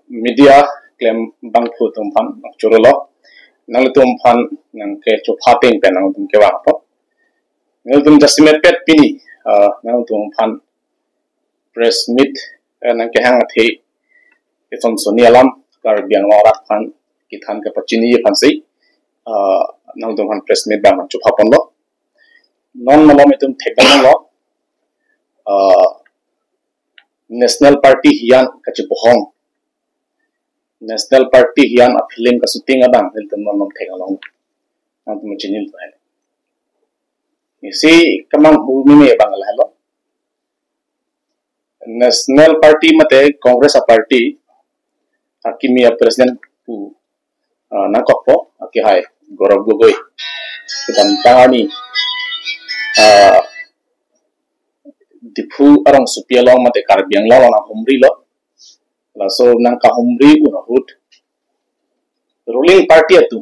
media claim bang phu tum phan churulo nang tum phan nang ke chu phating pe nang tum ke wa pa nang tum jasime pet pini nang tum phan press meet nang ke hang the iton soni alam kar biang ora phan ki than ke pachini phan sei nang tum phan press meet bang chu phapon lo non malom tum thekang lo national party hian kachi bohong national party hian a film ka shooting abang hilton nom thega long ang tum chinil ba isi kamang humi me bangal halo national party mate congress a party akimia president pu nakokpo aki hai Gaurav Gogoi kitam tangani dipu arang supialong mate karbiang lo na humri lo la so nang ka humri una hut ruling party atu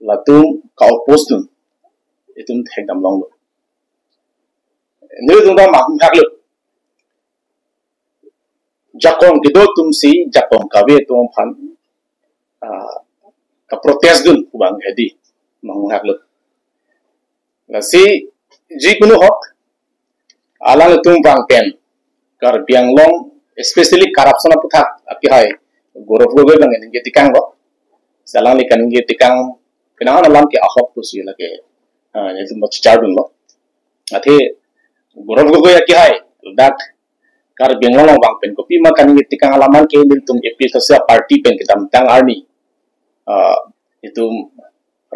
la tum ka oppose itum thekdam long lo niru tum da ma haklo jakong kido tum si jakong ka ve tum phan ka protest dun kubang hedi mang haklo la si ji kunu hok alang tum bang pen kar biang long especially corruption of thak aki hai Gaurav Gogoi bang nge tikang lo salang li kan nge tikang kenang alam ki ahok pusi lage ne tum chardun lo athe Gaurav Gogoi aki hai dak kar biang long bang pen ko pi ma kan nge tikang alaman ke nil tum APHLC party pen kitam tang army itum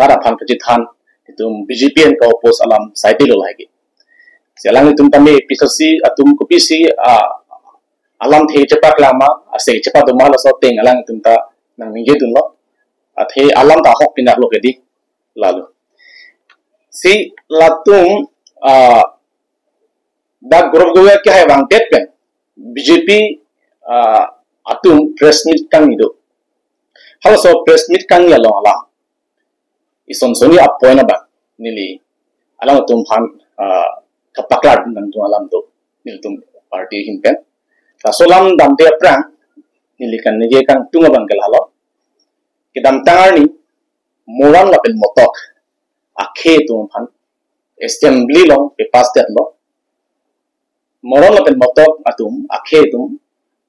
rada phan kachit than itum BJP en ka oppose alam saite lo lagi selang itum kami APHLC atum kopi si alam the cepat lama ase cepat domala so teng alang itum ta nang nge dun lo athe alam ta hok pinak lo gedi lalu si latung da Gaurav Gogoi ke hai bang tet pen BJP atum press meet kang ido halo so press meet kang ya lo ala ison soni appoint ba nili alang tum phan kapaklar nang tu alam to nil tum party himpen ta solam dam de prang nilikan nije kang tunga bangkel halo kidam tangar ni morang la pel motok akhe tum phan assembly long pe pass that lo morang la pel motok atum akhe tum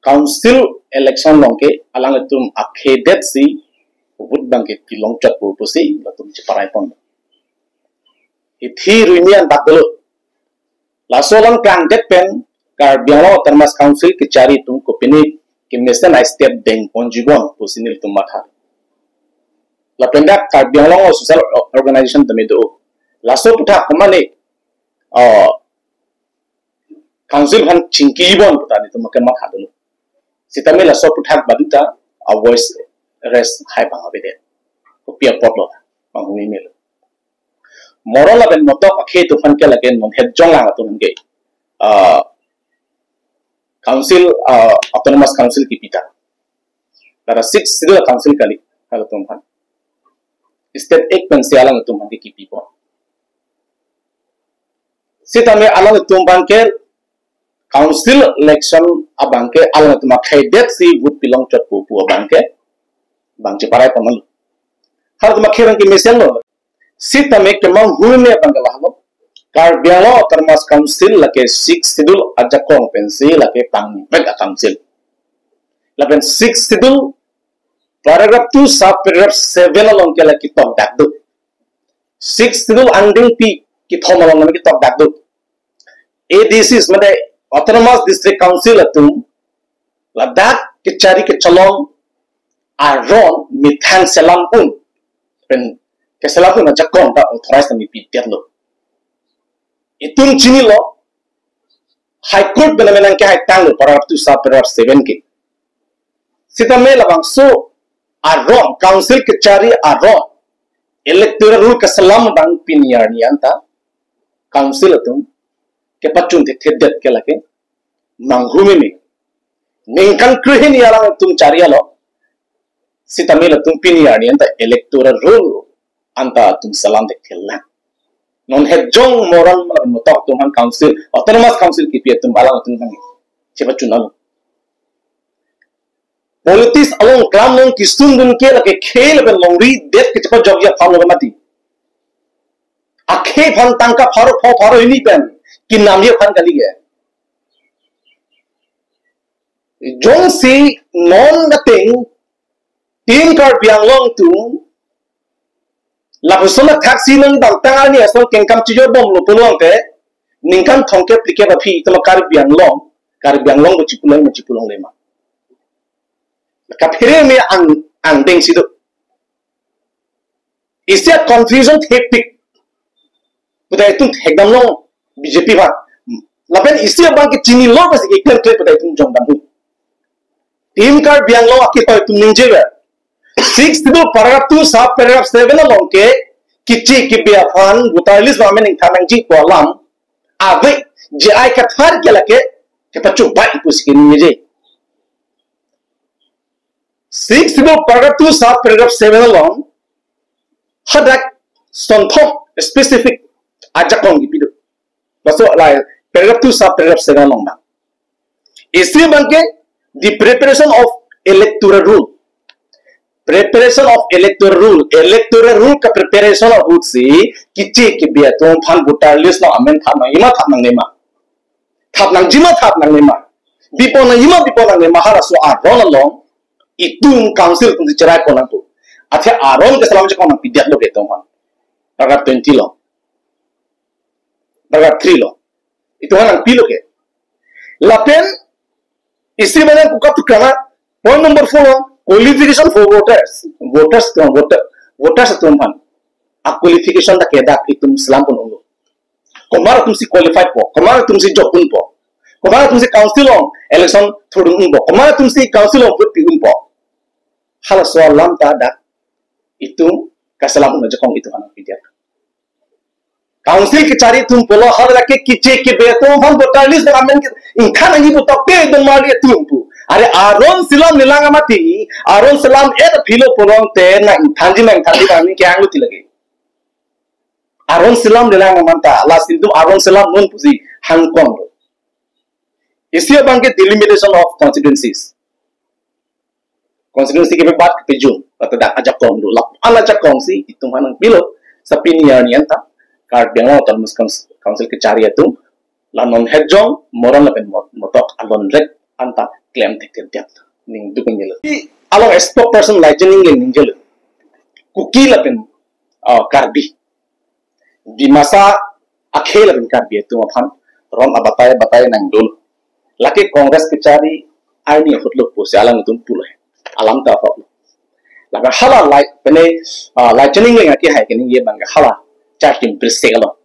council election long ke alang tum akhe det si vut bang ke kilong chat pu si la tum chiparai pon ithi ruinian baklo la solang kang det pen kar biang termas council ke cari tum ko pini ke mesen a step deng ponjibon posinil tum matha la pendak kar biang social organization tamido la so putha kamane council han chinki bon putani tum ke matha dulu sitame la so putha baduta a voice rest hai bang abede ko pia potlo bang hui mel morola ben motok akhe tu fan ke lagen mon het jong lang tu nge council autonomous council ki pita dara 6 sidul council kali kalau tum han state ek pen se alang tum han ki pipo sitame alang tum bangke council election abangke alang tum khai det si would belong to pu abangke bangche parai pamal har tum khirang ki mesen lo sitame kemang huine bangala halo kar bialo termas council lake 6 sidul ajakong pensi lake pang peg council lapen 6 sidul paragraph 2 sub paragraph 7 along ke lake tok dakdu 6 sidul anding pi ki thomalong ki tok dakdu ADCs mane autonomous district council atum ladak ke cari ke cholong aron mithan selam pun pen ke selam pun ajakong ta authorized mi pi terlo itum chini lo high court benamenang ke hai tang paragraph 2 sub paragraph 7 ke sitame labang so aron council ke cari aron electoral rule ke salam bang piniar ni anta council atum ke pacun te thedet ke lake manghumi mi ningkan kruhin yalang tum cari lo sitame la tum piniar ni anta electoral rule anta tum salam de khela non hejong moral motok tuman council autonomous council ki pietum alang tum bang cheba chunalo politics along klam long kistum dun ke la ke khel ben long ri det ke chapa jog ya pham lo mati akhe phan tangka pharo ini pen kin nam ye phan kali ge jong si non nating team card biang long tu la persona taxi nang dang tang ni asol kengkam chijo bom lo pulong te ningkan thongke plike ba phi tama kar biang long chipulong lema ka phire me ang deng sido is there confusion hectic budai tung hekdam long BJP ba lapen isi bang ke chini lo ba se clear budai tung jong dam team card biang long aki toy tum ninje ba 6 tibul paragraph 2 sub paragraph 7 long ke kichi ki bia fan butalis ba men thanang ji ko lam ave je ai ka thar ke lake ke pachu bai pus ke ninje 6 tibul paragraph 2 sub paragraph 7 long hadak sonthok specific ajakong gi pidu baso lai paragraph 2 sub paragraph 7 long ba isi bang ke the preparation of electoral rule electoral rule ka preparation of root si kichi ki bia tong phan voter list no amen thap nang jima thap nang nema bipo nang nema hara so a ron along itum council tung cerai ko nang tu athe aron ke salam che ko nang pidiak lo ke tong han paragraph 20 lo paragraph 3 lo itu nang pilo ke lapen isi bana ku ka tukana point number 4 qualification for voters tuan pan a qualification da kedak itum selam pun ungu komara tum si qualified po komara tum si job pun po komara tum si council on election thudung po komara tum si council on put pigum po hal soal lam ta da itum kasalam na jokong itu kan pidiak council ke cari tum polo har rake kiche ke beto van voter list da amen inkan angi butok pe don mali tum pu are aron silam nilanga mati aron silam et philo porong te na thanji bang ke anglu ti lagi aron silam nilanga manta la sindum aron silam non pusi hangkong isia bang ke delimitation of constituency ke bat ke jum kata dak ajak kong do lap ala ajak kong si itu manang pilo sapiniar ni anta kar biang ton muskan council ke cari itu lanon hejong moral lapen motok alon rek anta claim tiap ning dukun jelo along stop person ligening ning jelo kuki lapen karbi di masa akhir lapen karbi itu aphan rom abatai nang dul laki kongres ke cari arni hotlo pose alang itu pulai alam ta fa laga hala like pene ligening ning aki hai kening ye bang hala charging presegalo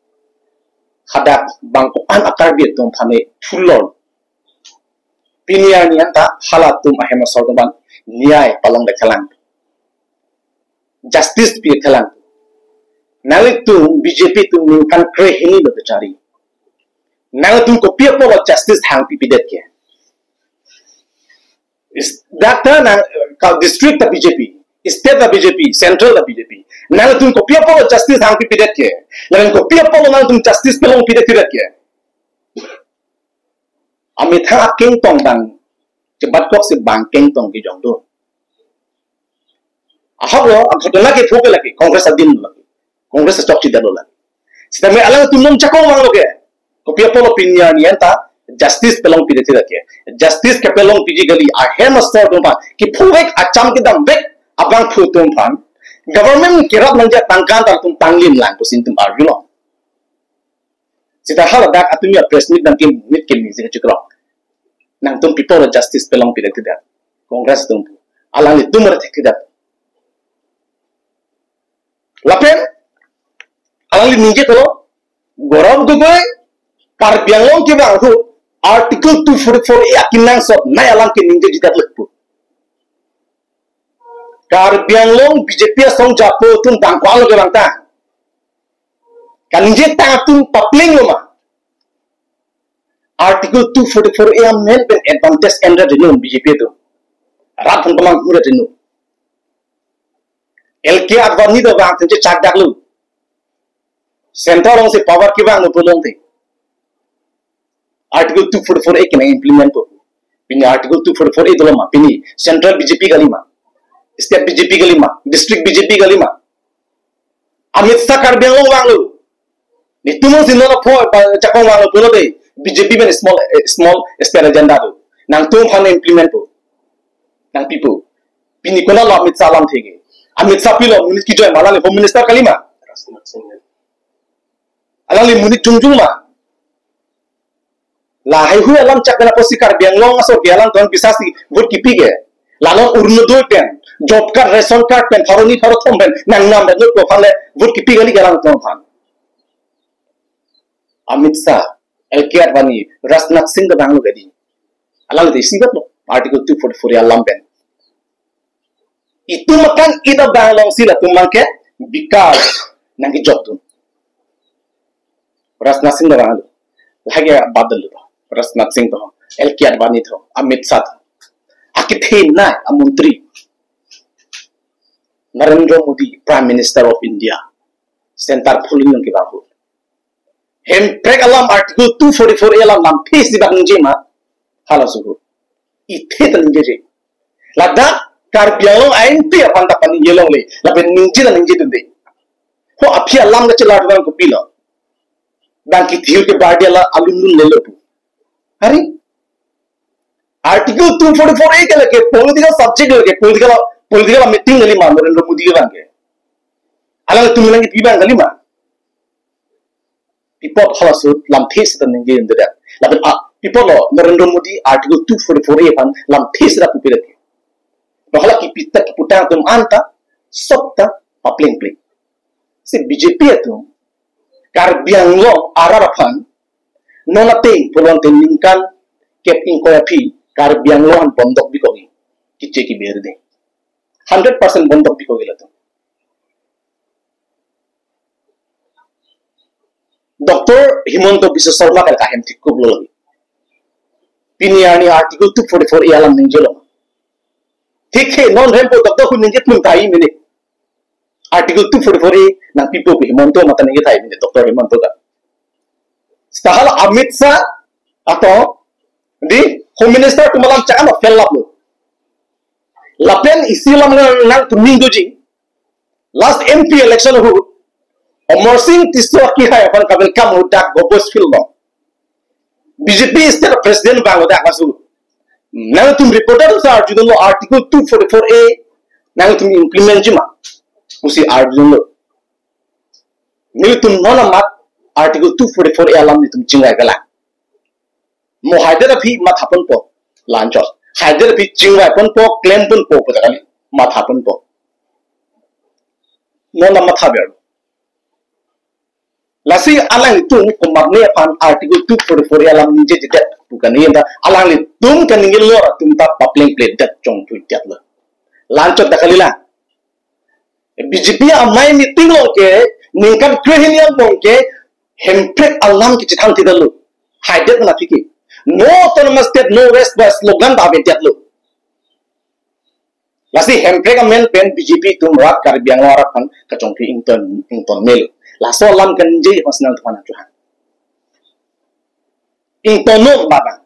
hadak bangko an akarbi itu phane thulor piniar ni anta halatum ahema sordoban niyai palang de khalang justice pi khalang nalik tu BJP tu kan kre hini do chari nang tu ko pia po justice hang pi pidet ke is that na district the BJP state the BJP central the BJP nang tu ko pia po justice hang pi pidet ke nang ko pia po nang tu justice pelong pidet ke amitha king tong dang cebat kok si bang king tong ki jong do ahalo akhodala ke phok lagi kongres adin lagi kongres stock chi dalo lagi sita me alang tumnom chakong mang loge ko pia polo pinya ni anta justice pelong pide ti rake justice ke pelong piji gali a hem stor do ba ki phuvek acham ki dam bek abang phu tum phan government kirap manja tangkan tar tum tanglim lang ko sin tum argulo sita hala dak atumia press meet dan kim meet ke ni chikro nang tum people justice pelong pide ti da kongres tum alang ni tumar ti da lapen alang ni ninje ko gorom gogoy par bianglong ke bang hu article 244 yakinang sot nay alang ke ninje jidat lekpu par bianglong BJP song japo tum tangkwal ke bang ta kan ninje ta tum papling lo ma article 244 am men ben advantage ender denu BJP tu rat pun pemang mura denu LK advani do bang tenje chak dak lu center ong se power ki bang no pulong thi article 244 ek na implement ko Pini article 244A dolama pini central BJP galima, state BJP galima, district BJP galima. Amit sakar biang wanglu. Ni tumong sinona po cakong wanglu puno de BJP ben small state agenda tu. Nang tum han implement tu. Nang people. Pini kola lo Amit salam thege. Amit sapilo munit ki joy malali home minister kalima. Alali munit jungjung ma. La hai hu alam cakna posi kar biang long aso bialang ton bisasi vote kipi ge. Lalon urnu do pen job card ration card pen thoroni thoro thom pen nang nam da ko phale vote kipi gali galang ton phan. Amit Shah LK Advani Rajnath Singh da banglo gadi. Alali de sigat lo article 244 alam pen. Itu makan ida banglong sila tumangke because nangi job tu. Rajnath Singh da banglo. Lagi badal tu. Rajnath Singh tu, LK Advani tu, Amit Shah tu. Akithe na amuntri. Narendra Modi, Prime Minister of India, center pulling ng kibahu. Hem prek alam article 244 alam nam face di bang jema halasuhu. Ithe tan jeje. Lada karbiang ain pe apan tapan yelong le. Lapen ninji dan ninji tunde. Ho api alam na chelad bang ko pilo. Bang kithiu ke bardi ala alunun le lopu. Hari article 244A ke leke political subject leke political meeting gali ma Narendra Modi ke bang ke. Alang tu milang itu bang gali ma. People halasu lam thes tan ninji inde da. Lapen people lo Narendra Modi article 244A pan lam thes da pupile ke. Nohala ki pitta ki putang tum anta sopta papling pling. Si BJP tu karbiang lo ararapan nona ting pulon ting lingkan kep inkoyapi karbiang lo han bondok bikogi kiche ki berde 100% bondok bikogi la tu Dr. Himanto Biswa Sarma ka hem tikku lo piniani article 244 alam ninjolo ठीक है non rempo dr hu ninjet mun tai mine article 244 na people ko Himanto mata ninget tai mine Dr. Himanto ka Stahala Amit Shah atau di Home Minister tu malam cakap nak fail lo. Lapen isi lam nang tu minggu ji. Last MP election hu. Omor Singh tiswa ki hai apan kabel kam udak gobos fil lo. BJP state president bang udak kasu. Nang tu reporter tu sa arjun lo article 244A nang tu implement ji ma. Usi arjun lo. Nil tu nona mat article 244 alam ni tum jingai gala mo haider phi mathapon po lanchos haider phi jingai pon po claim pon po padali mathapon po no na mathaber lasi alang tum kumarne pan article 244 alam ni je je bukan ni enda alang li tum kan ngil lo tum ta public plate dat chong tu tet la lanchot dakalila BJP amai meeting lo ke ningkan krehinian bong ke hemprek alam ki chithang tidalu haidet na fiki no autonomous state no west west slogan ta betiat lu lasi hemprek amen pen BJP tum rak karbiang ora kan kachong ki inton mel la so alam kan je masnang thana chuhan inton no baba